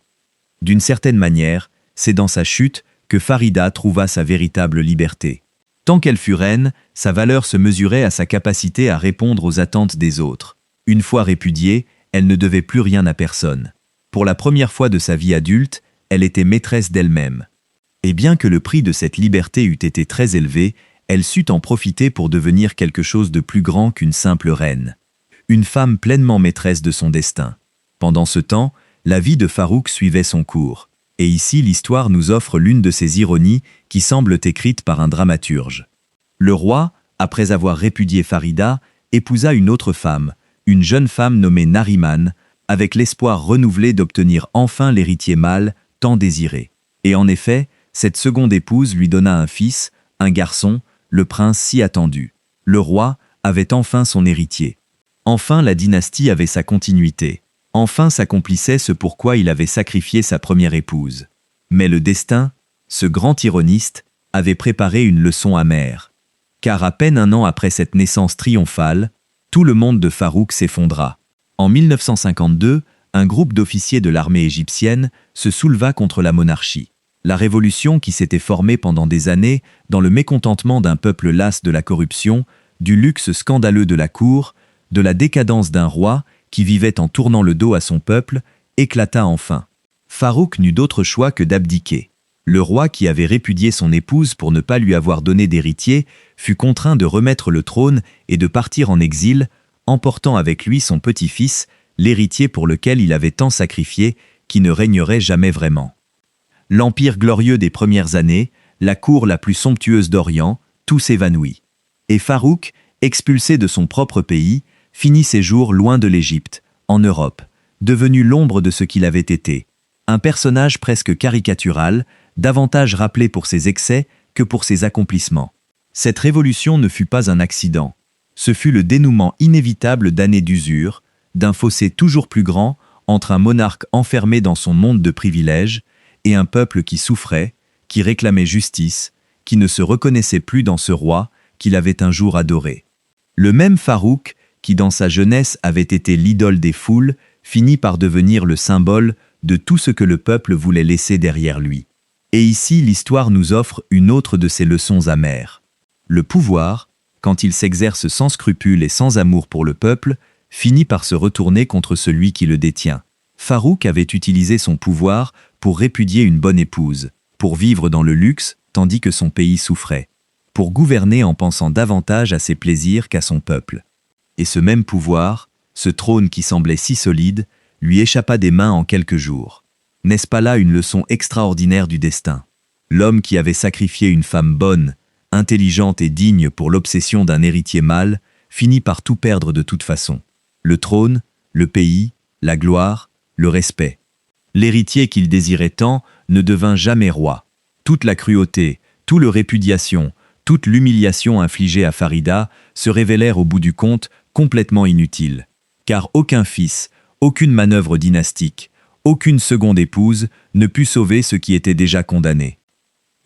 D'une certaine manière, c'est dans sa chute que Farida trouva sa véritable liberté. Tant qu'elle fut reine, sa valeur se mesurait à sa capacité à répondre aux attentes des autres. Une fois répudiée, elle ne devait plus rien à personne. Pour la première fois de sa vie adulte, elle était maîtresse d'elle-même. Et bien que le prix de cette liberté eût été très élevé, elle sut en profiter pour devenir quelque chose de plus grand qu'une simple reine. Une femme pleinement maîtresse de son destin. Pendant ce temps, la vie de Farouk suivait son cours. Et ici, l'histoire nous offre l'une de ces ironies qui semblent écrites par un dramaturge. Le roi, après avoir répudié Farida, épousa une autre femme, une jeune femme nommée Nariman, avec l'espoir renouvelé d'obtenir enfin l'héritier mâle tant désiré. Et en effet, cette seconde épouse lui donna un fils, un garçon, le prince si attendu. Le roi avait enfin son héritier. Enfin la dynastie avait sa continuité. Enfin s'accomplissait ce pourquoi il avait sacrifié sa première épouse. Mais le destin, ce grand ironiste, avait préparé une leçon amère. Car à peine un an après cette naissance triomphale, tout le monde de Farouk s'effondra. En 1952, un groupe d'officiers de l'armée égyptienne se souleva contre la monarchie. La révolution qui s'était formée pendant des années dans le mécontentement d'un peuple las de la corruption, du luxe scandaleux de la cour, de la décadence d'un roi qui vivait en tournant le dos à son peuple, éclata enfin. Farouk n'eut d'autre choix que d'abdiquer. Le roi qui avait répudié son épouse pour ne pas lui avoir donné d'héritier fut contraint de remettre le trône et de partir en exil, emportant avec lui son petit-fils, l'héritier pour lequel il avait tant sacrifié, qui ne régnerait jamais vraiment. L'empire glorieux des premières années, la cour la plus somptueuse d'Orient, tout s'évanouit. Et Farouk, expulsé de son propre pays, finit ses jours loin de l'Égypte, en Europe, devenu l'ombre de ce qu'il avait été. Un personnage presque caricatural, davantage rappelé pour ses excès que pour ses accomplissements. Cette révolution ne fut pas un accident. Ce fut le dénouement inévitable d'années d'usure, d'un fossé toujours plus grand entre un monarque enfermé dans son monde de privilèges et un peuple qui souffrait, qui réclamait justice, qui ne se reconnaissait plus dans ce roi qu'il avait un jour adoré. Le même Farouk, qui dans sa jeunesse avait été l'idole des foules, finit par devenir le symbole de tout ce que le peuple voulait laisser derrière lui. Et ici, l'histoire nous offre une autre de ces leçons amères. Le pouvoir, quand il s'exerce sans scrupule et sans amour pour le peuple, finit par se retourner contre celui qui le détient. Farouk avait utilisé son pouvoir pour répudier une bonne épouse, pour vivre dans le luxe tandis que son pays souffrait, pour gouverner en pensant davantage à ses plaisirs qu'à son peuple. Et ce même pouvoir, ce trône qui semblait si solide, lui échappa des mains en quelques jours. N'est-ce pas là une leçon extraordinaire du destin? L'homme qui avait sacrifié une femme bonne, intelligente et digne pour l'obsession d'un héritier mâle, finit par tout perdre de toute façon. Le trône, le pays, la gloire, le respect. L'héritier qu'il désirait tant ne devint jamais roi. Toute la cruauté, tout le répudiation, toute l'humiliation infligée à Farida se révélèrent au bout du compte complètement inutiles. Car aucun fils, aucune manœuvre dynastique, aucune seconde épouse ne put sauver ce qui était déjà condamné.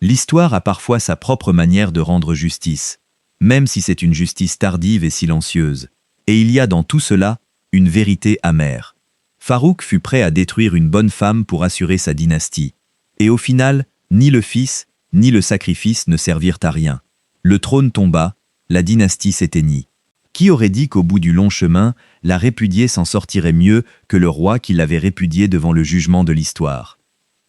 L'histoire a parfois sa propre manière de rendre justice, même si c'est une justice tardive et silencieuse. Et il y a dans tout cela une vérité amère. Farouk fut prêt à détruire une bonne femme pour assurer sa dynastie. Et au final, ni le fils, ni le sacrifice ne servirent à rien. Le trône tomba, la dynastie s'éteignit. Qui aurait dit qu'au bout du long chemin, la répudiée s'en sortirait mieux que le roi qui l'avait répudiée devant le jugement de l'histoire?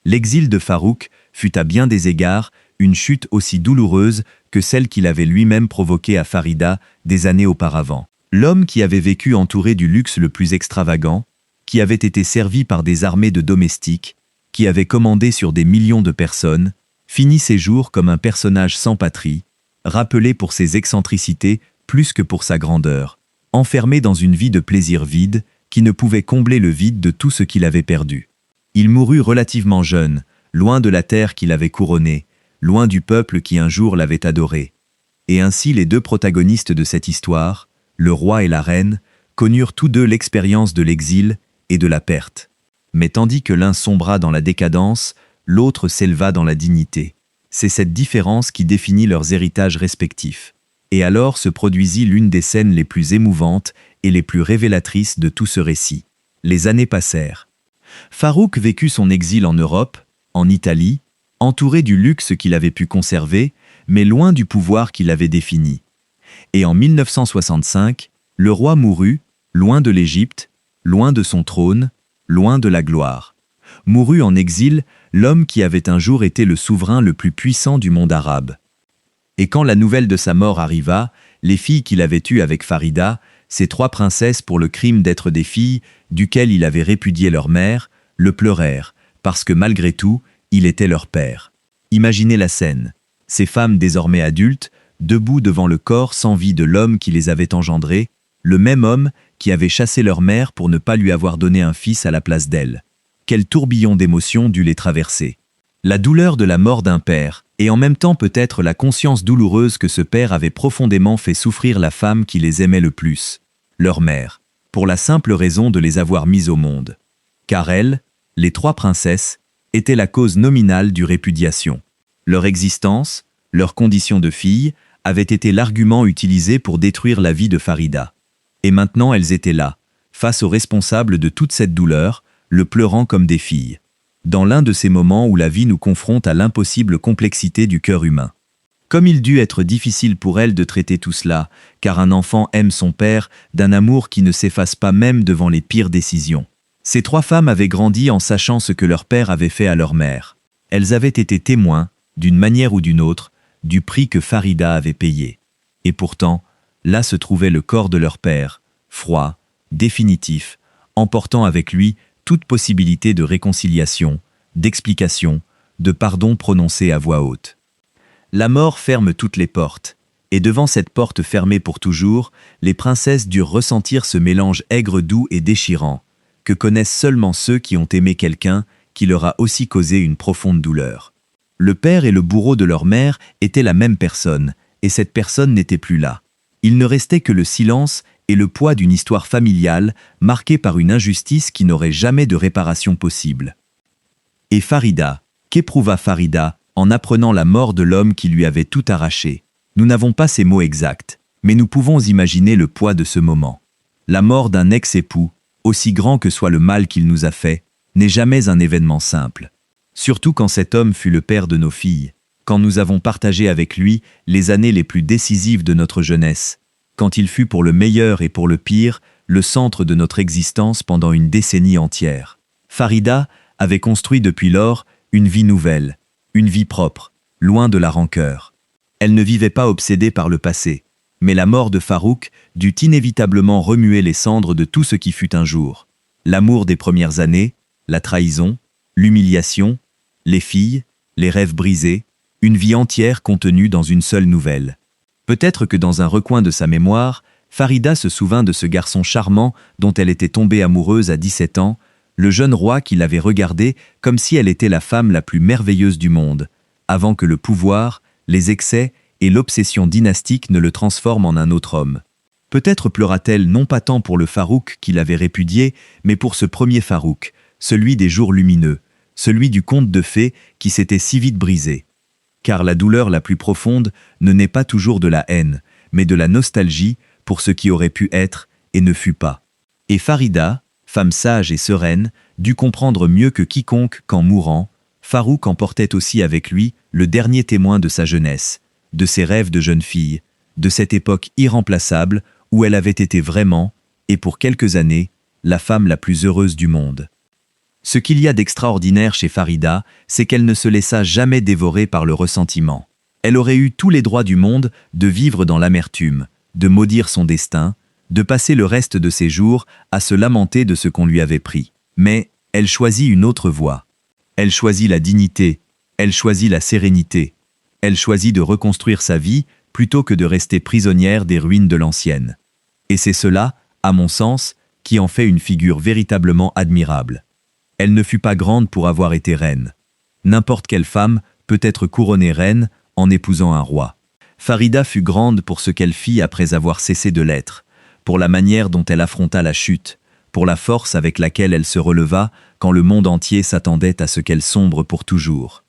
L'exil de Farouk fut à bien des égards une chute aussi douloureuse que celle qu'il avait lui-même provoquée à Farida des années auparavant. L'homme qui avait vécu entouré du luxe le plus extravagant, qui avait été servi par des armées de domestiques, qui avait commandé sur des millions de personnes, finit ses jours comme un personnage sans patrie, rappelé pour ses excentricités plus que pour sa grandeur, enfermé dans une vie de plaisir vide qui ne pouvait combler le vide de tout ce qu'il avait perdu. Il mourut relativement jeune, loin de la terre qu'il avait couronnée, loin du peuple qui un jour l'avait adoré. Et ainsi les deux protagonistes de cette histoire, le roi et la reine, connurent tous deux l'expérience de l'exil et de la perte. Mais tandis que l'un sombra dans la décadence, l'autre s'éleva dans la dignité. C'est cette différence qui définit leurs héritages respectifs. Et alors se produisit l'une des scènes les plus émouvantes et les plus révélatrices de tout ce récit. Les années passèrent. Farouk vécut son exil en Europe, en Italie, entouré du luxe qu'il avait pu conserver, mais loin du pouvoir qu'il avait défini. Et en 1965, le roi mourut, loin de l'Égypte, loin de son trône, loin de la gloire. Mourut en exil l'homme qui avait un jour été le souverain le plus puissant du monde arabe. Et quand la nouvelle de sa mort arriva, les filles qu'il avait eues avec Farida, ces trois princesses pour le crime d'être des filles, duquel il avait répudié leur mère, le pleurèrent, parce que malgré tout, il était leur père. Imaginez la scène. Ces femmes désormais adultes, debout devant le corps sans vie de l'homme qui les avait engendrées, le même homme qui avait chassé leur mère pour ne pas lui avoir donné un fils à la place d'elle. Quel tourbillon d'émotions dut les traverser. La douleur de la mort d'un père, et en même temps peut-être la conscience douloureuse que ce père avait profondément fait souffrir la femme qui les aimait le plus, leur mère, pour la simple raison de les avoir mises au monde. Car elles, les trois princesses, étaient la cause nominale du répudiation. Leur existence, leur condition de fille, avait été l'argument utilisé pour détruire la vie de Farida. Et maintenant elles étaient là, face aux responsables de toute cette douleur, le pleurant comme des filles. Dans l'un de ces moments où la vie nous confronte à l'impossible complexité du cœur humain. Comme il dut être difficile pour elle de traiter tout cela, car un enfant aime son père d'un amour qui ne s'efface pas même devant les pires décisions. Ces trois femmes avaient grandi en sachant ce que leur père avait fait à leur mère. Elles avaient été témoins, d'une manière ou d'une autre, du prix que Farida avait payé. Et pourtant, là se trouvait le corps de leur père, froid, définitif, emportant avec lui toute possibilité de réconciliation, d'explication, de pardon prononcé à voix haute. La mort ferme toutes les portes, et devant cette porte fermée pour toujours, les princesses durent ressentir ce mélange aigre-doux et déchirant, que connaissent seulement ceux qui ont aimé quelqu'un qui leur a aussi causé une profonde douleur. Le père et le bourreau de leur mère étaient la même personne, et cette personne n'était plus là. Il ne restait que le silence et le poids d'une histoire familiale marquée par une injustice qui n'aurait jamais de réparation possible. Et Farida, qu'éprouva Farida en apprenant la mort de l'homme qui lui avait tout arraché? Nous n'avons pas ces mots exacts, mais nous pouvons imaginer le poids de ce moment. La mort d'un ex-époux, aussi grand que soit le mal qu'il nous a fait, n'est jamais un événement simple. Surtout quand cet homme fut le père de nos filles, quand nous avons partagé avec lui les années les plus décisives de notre jeunesse, quand il fut pour le meilleur et pour le pire, le centre de notre existence pendant une décennie entière. Farida avait construit depuis lors une vie nouvelle, une vie propre, loin de la rancœur. Elle ne vivait pas obsédée par le passé, mais la mort de Farouk dut inévitablement remuer les cendres de tout ce qui fut un jour. L'amour des premières années, la trahison, l'humiliation, les filles, les rêves brisés, une vie entière contenue dans une seule nouvelle. Peut-être que dans un recoin de sa mémoire, Farida se souvint de ce garçon charmant dont elle était tombée amoureuse à 17 ans, le jeune roi qui l'avait regardée comme si elle était la femme la plus merveilleuse du monde, avant que le pouvoir, les excès et l'obsession dynastique ne le transforment en un autre homme. Peut-être pleura-t-elle non pas tant pour le Farouk qui l'avait répudié, mais pour ce premier Farouk, celui des jours lumineux, celui du conte de fées qui s'était si vite brisé. Car la douleur la plus profonde ne naît pas toujours de la haine, mais de la nostalgie pour ce qui aurait pu être et ne fut pas. Et Farida, femme sage et sereine, dut comprendre mieux que quiconque qu'en mourant, Farouk emportait aussi avec lui le dernier témoin de sa jeunesse, de ses rêves de jeune fille, de cette époque irremplaçable où elle avait été vraiment, et pour quelques années, la femme la plus heureuse du monde. Ce qu'il y a d'extraordinaire chez Farida, c'est qu'elle ne se laissa jamais dévorer par le ressentiment. Elle aurait eu tous les droits du monde de vivre dans l'amertume, de maudire son destin, de passer le reste de ses jours à se lamenter de ce qu'on lui avait pris. Mais elle choisit une autre voie. Elle choisit la dignité, elle choisit la sérénité. Elle choisit de reconstruire sa vie plutôt que de rester prisonnière des ruines de l'ancienne. Et c'est cela, à mon sens, qui en fait une figure véritablement admirable. Elle ne fut pas grande pour avoir été reine. N'importe quelle femme peut être couronnée reine en épousant un roi. Farida fut grande pour ce qu'elle fit après avoir cessé de l'être, pour la manière dont elle affronta la chute, pour la force avec laquelle elle se releva quand le monde entier s'attendait à ce qu'elle sombre pour toujours.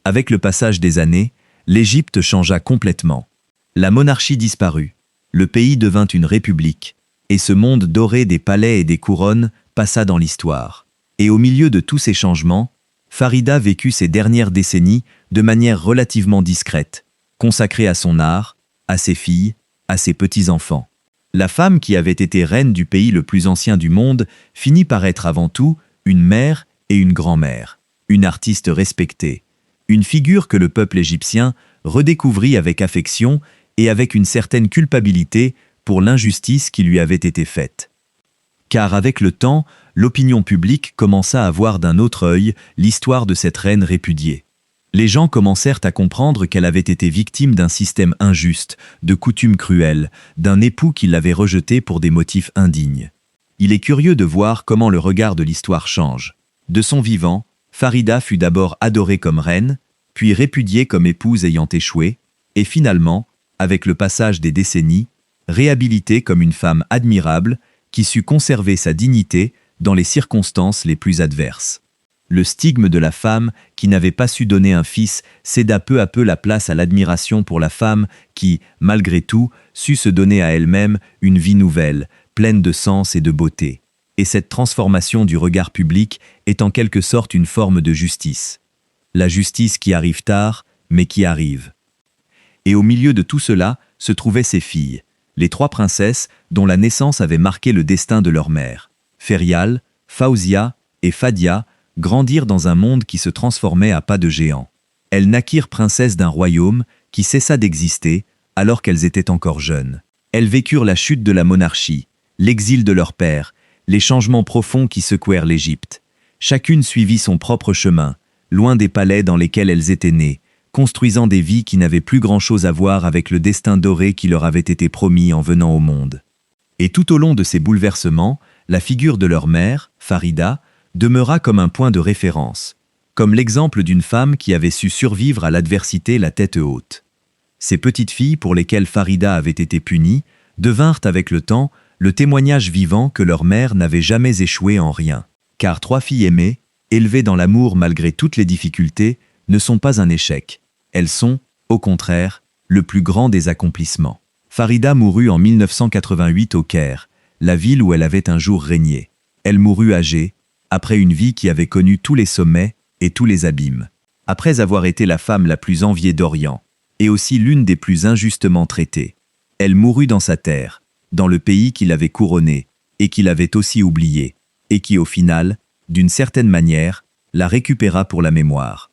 Avec le passage des années, l'Égypte changea complètement. La monarchie disparut, le pays devint une république, et ce monde doré des palais et des couronnes passa dans l'histoire. Et au milieu de tous ces changements, Farida vécut ses dernières décennies de manière relativement discrète, consacrée à son art, à ses filles, à ses petits-enfants. La femme qui avait été reine du pays le plus ancien du monde finit par être avant tout une mère et une grand-mère, une artiste respectée, une figure que le peuple égyptien redécouvrit avec affection et avec une certaine culpabilité pour l'injustice qui lui avait été faite. Car avec le temps, l'opinion publique commença à voir d'un autre œil l'histoire de cette reine répudiée. Les gens commencèrent à comprendre qu'elle avait été victime d'un système injuste, de coutumes cruelles, d'un époux qui l'avait rejetée pour des motifs indignes. Il est curieux de voir comment le regard de l'histoire change. De son vivant, Farida fut d'abord adorée comme reine, puis répudiée comme épouse ayant échoué, et finalement, avec le passage des décennies, réhabilitée comme une femme admirable qui sut conserver sa dignité dans les circonstances les plus adverses. Le stigme de la femme qui n'avait pas su donner un fils céda peu à peu la place à l'admiration pour la femme qui, malgré tout, sut se donner à elle-même une vie nouvelle, pleine de sens et de beauté. Et cette transformation du regard public est en quelque sorte une forme de justice. La justice qui arrive tard, mais qui arrive. Et au milieu de tout cela se trouvaient ses filles, les 3 princesses dont la naissance avait marqué le destin de leur mère. Ferial, Faouzia et Fadia grandirent dans un monde qui se transformait à pas de géant. Elles naquirent princesses d'un royaume qui cessa d'exister alors qu'elles étaient encore jeunes. Elles vécurent la chute de la monarchie, l'exil de leur père, les changements profonds qui secouèrent l'Égypte. Chacune suivit son propre chemin, loin des palais dans lesquels elles étaient nées, construisant des vies qui n'avaient plus grand-chose à voir avec le destin doré qui leur avait été promis en venant au monde. Et tout au long de ces bouleversements, la figure de leur mère, Farida, demeura comme un point de référence, comme l'exemple d'une femme qui avait su survivre à l'adversité la tête haute. Ces petites filles pour lesquelles Farida avait été punie devinrent avec le temps le témoignage vivant que leur mère n'avait jamais échoué en rien. Car 3 filles aimées, élevées dans l'amour malgré toutes les difficultés, ne sont pas un échec. Elles sont, au contraire, le plus grand des accomplissements. Farida mourut en 1988 au Caire, la ville où elle avait un jour régné. Elle mourut âgée, après une vie qui avait connu tous les sommets et tous les abîmes. Après avoir été la femme la plus enviée d'Orient, et aussi l'une des plus injustement traitées. Elle mourut dans sa terre, dans le pays qui l'avait couronnée, et qui l'avait aussi oubliée, et qui au final, d'une certaine manière, la récupéra pour la mémoire.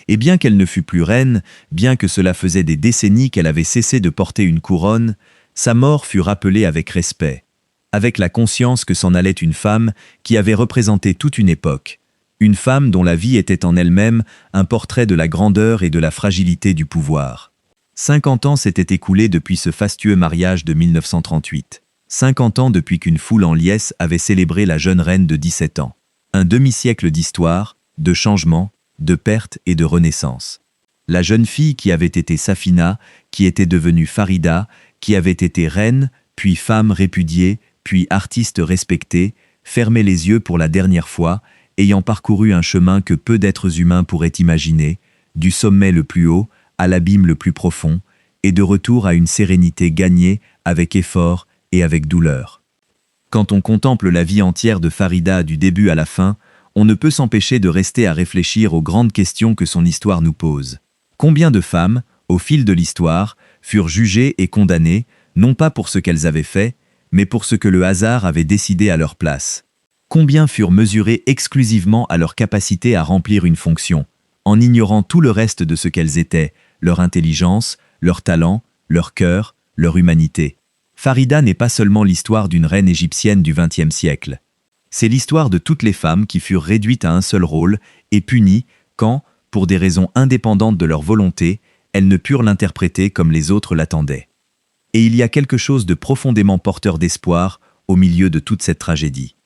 Et bien qu'elle ne fût plus reine, bien que cela faisait des décennies qu'elle avait cessé de porter une couronne, sa mort fut rappelée avec respect, avec la conscience que s'en allait une femme qui avait représenté toute une époque, une femme dont la vie était en elle-même un portrait de la grandeur et de la fragilité du pouvoir. 50 ans s'étaient écoulés depuis ce fastueux mariage de 1938. 50 ans depuis qu'une foule en liesse avait célébré la jeune reine de 17 ans. Un demi-siècle d'histoire, de changements, de pertes et de renaissance. La jeune fille qui avait été Safina, qui était devenue Farida, qui avait été reine, puis femme répudiée, puis artiste respectée, fermait les yeux pour la dernière fois, ayant parcouru un chemin que peu d'êtres humains pourraient imaginer, du sommet le plus haut à l'abîme le plus profond, et de retour à une sérénité gagnée avec effort et avec douleur. Quand on contemple la vie entière de Farida du début à la fin, on ne peut s'empêcher de rester à réfléchir aux grandes questions que son histoire nous pose. Combien de femmes, au fil de l'histoire, furent jugées et condamnées, non pas pour ce qu'elles avaient fait, mais pour ce que le hasard avait décidé à leur place? Combien furent mesurées exclusivement à leur capacité à remplir une fonction, en ignorant tout le reste de ce qu'elles étaient, leur intelligence, leur talent, leur cœur, leur humanité? Farida n'est pas seulement l'histoire d'une reine égyptienne du XXe siècle. C'est l'histoire de toutes les femmes qui furent réduites à un seul rôle et punies quand, pour des raisons indépendantes de leur volonté, elles ne purent l'interpréter comme les autres l'attendaient. Et il y a quelque chose de profondément porteur d'espoir au milieu de toute cette tragédie.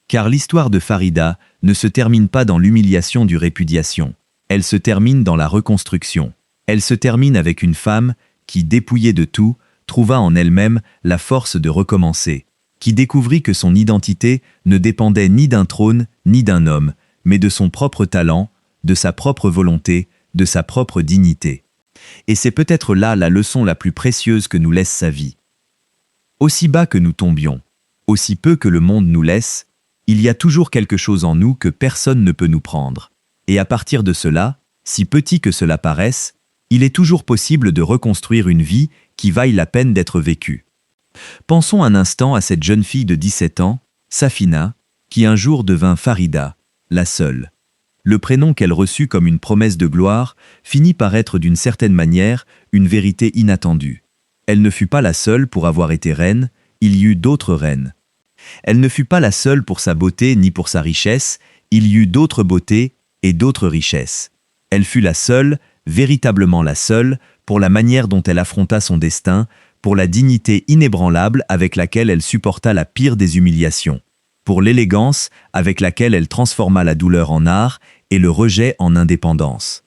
Car l'histoire de Farida ne se termine pas dans l'humiliation du répudiation. Elle se termine dans la reconstruction. Elle se termine avec une femme qui, dépouillée de tout, trouva en elle-même la force de recommencer, qui découvrit que son identité ne dépendait ni d'un trône ni d'un homme, mais de son propre talent, de sa propre volonté, de sa propre dignité. Et c'est peut-être là la leçon la plus précieuse que nous laisse sa vie. Aussi bas que nous tombions, aussi peu que le monde nous laisse, il y a toujours quelque chose en nous que personne ne peut nous prendre. Et à partir de cela, si petit que cela paraisse, il est toujours possible de reconstruire une vie qui vaille la peine d'être vécue. Pensons un instant à cette jeune fille de 17 ans, Safina, qui un jour devint Farida, la seule. Le prénom qu'elle reçut comme une promesse de gloire finit par être d'une certaine manière une vérité inattendue. Elle ne fut pas la seule pour avoir été reine, il y eut d'autres reines. Elle ne fut pas la seule pour sa beauté ni pour sa richesse, il y eut d'autres beautés et d'autres richesses. Elle fut la seule, véritablement la seule, pour la manière dont elle affronta son destin, pour la dignité inébranlable avec laquelle elle supporta la pire des humiliations, pour l'élégance avec laquelle elle transforma la douleur en art et le rejet en indépendance.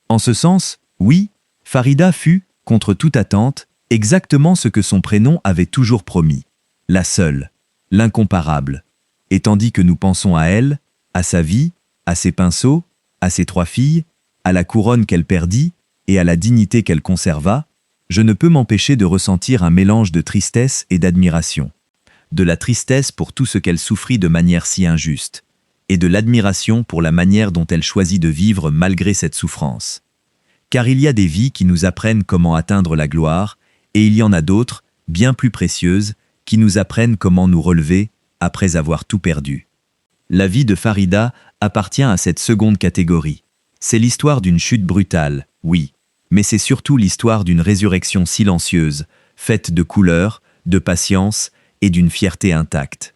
En ce sens, oui, Farida fut, contre toute attente, exactement ce que son prénom avait toujours promis, la seule, l'incomparable. Et tandis que nous pensons à elle, à sa vie, à ses pinceaux, à ses 3 filles, à la couronne qu'elle perdit et à la dignité qu'elle conserva, je ne peux m'empêcher de ressentir un mélange de tristesse et d'admiration. De la tristesse pour tout ce qu'elle souffrit de manière si injuste, et de l'admiration pour la manière dont elle choisit de vivre malgré cette souffrance. Car il y a des vies qui nous apprennent comment atteindre la gloire, et il y en a d'autres, bien plus précieuses, qui nous apprennent comment nous relever après avoir tout perdu. La vie de Farida appartient à cette seconde catégorie. C'est l'histoire d'une chute brutale, oui, mais c'est surtout l'histoire d'une résurrection silencieuse, faite de couleurs, de patience et d'une fierté intacte.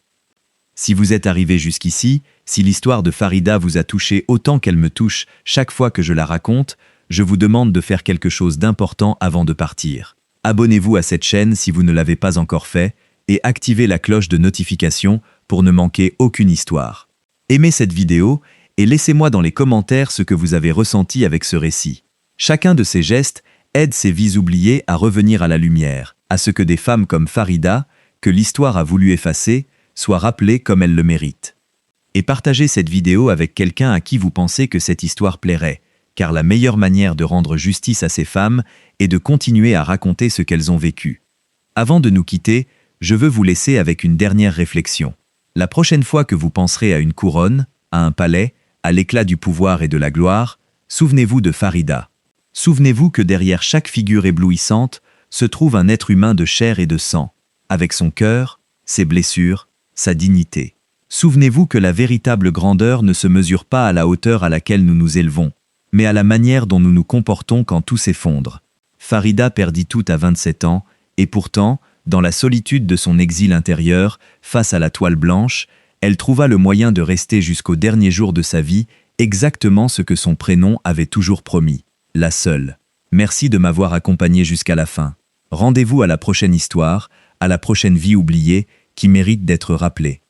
Si vous êtes arrivé jusqu'ici, si l'histoire de Farida vous a touché autant qu'elle me touche chaque fois que je la raconte, je vous demande de faire quelque chose d'important avant de partir. Abonnez-vous à cette chaîne si vous ne l'avez pas encore fait et activez la cloche de notification pour ne manquer aucune histoire. Aimez cette vidéo et laissez-moi dans les commentaires ce que vous avez ressenti avec ce récit. Chacun de ces gestes aide ces vies oubliées à revenir à la lumière, à ce que des femmes comme Farida, que l'histoire a voulu effacer, soient rappelées comme elles le méritent. Et partagez cette vidéo avec quelqu'un à qui vous pensez que cette histoire plairait, car la meilleure manière de rendre justice à ces femmes est de continuer à raconter ce qu'elles ont vécu. Avant de nous quitter, je veux vous laisser avec une dernière réflexion. La prochaine fois que vous penserez à une couronne, à un palais, à l'éclat du pouvoir et de la gloire, souvenez-vous de Farida. Souvenez-vous que derrière chaque figure éblouissante se trouve un être humain de chair et de sang, avec son cœur, ses blessures, sa dignité. Souvenez-vous que la véritable grandeur ne se mesure pas à la hauteur à laquelle nous nous élevons, mais à la manière dont nous nous comportons quand tout s'effondre. Farida perdit tout à 27 ans, et pourtant, dans la solitude de son exil intérieur, face à la toile blanche, elle trouva le moyen de rester jusqu'au dernier jour de sa vie exactement ce que son prénom avait toujours promis, la seule. Merci de m'avoir accompagné jusqu'à la fin. Rendez-vous à la prochaine histoire, à la prochaine vie oubliée qui mérite d'être rappelée.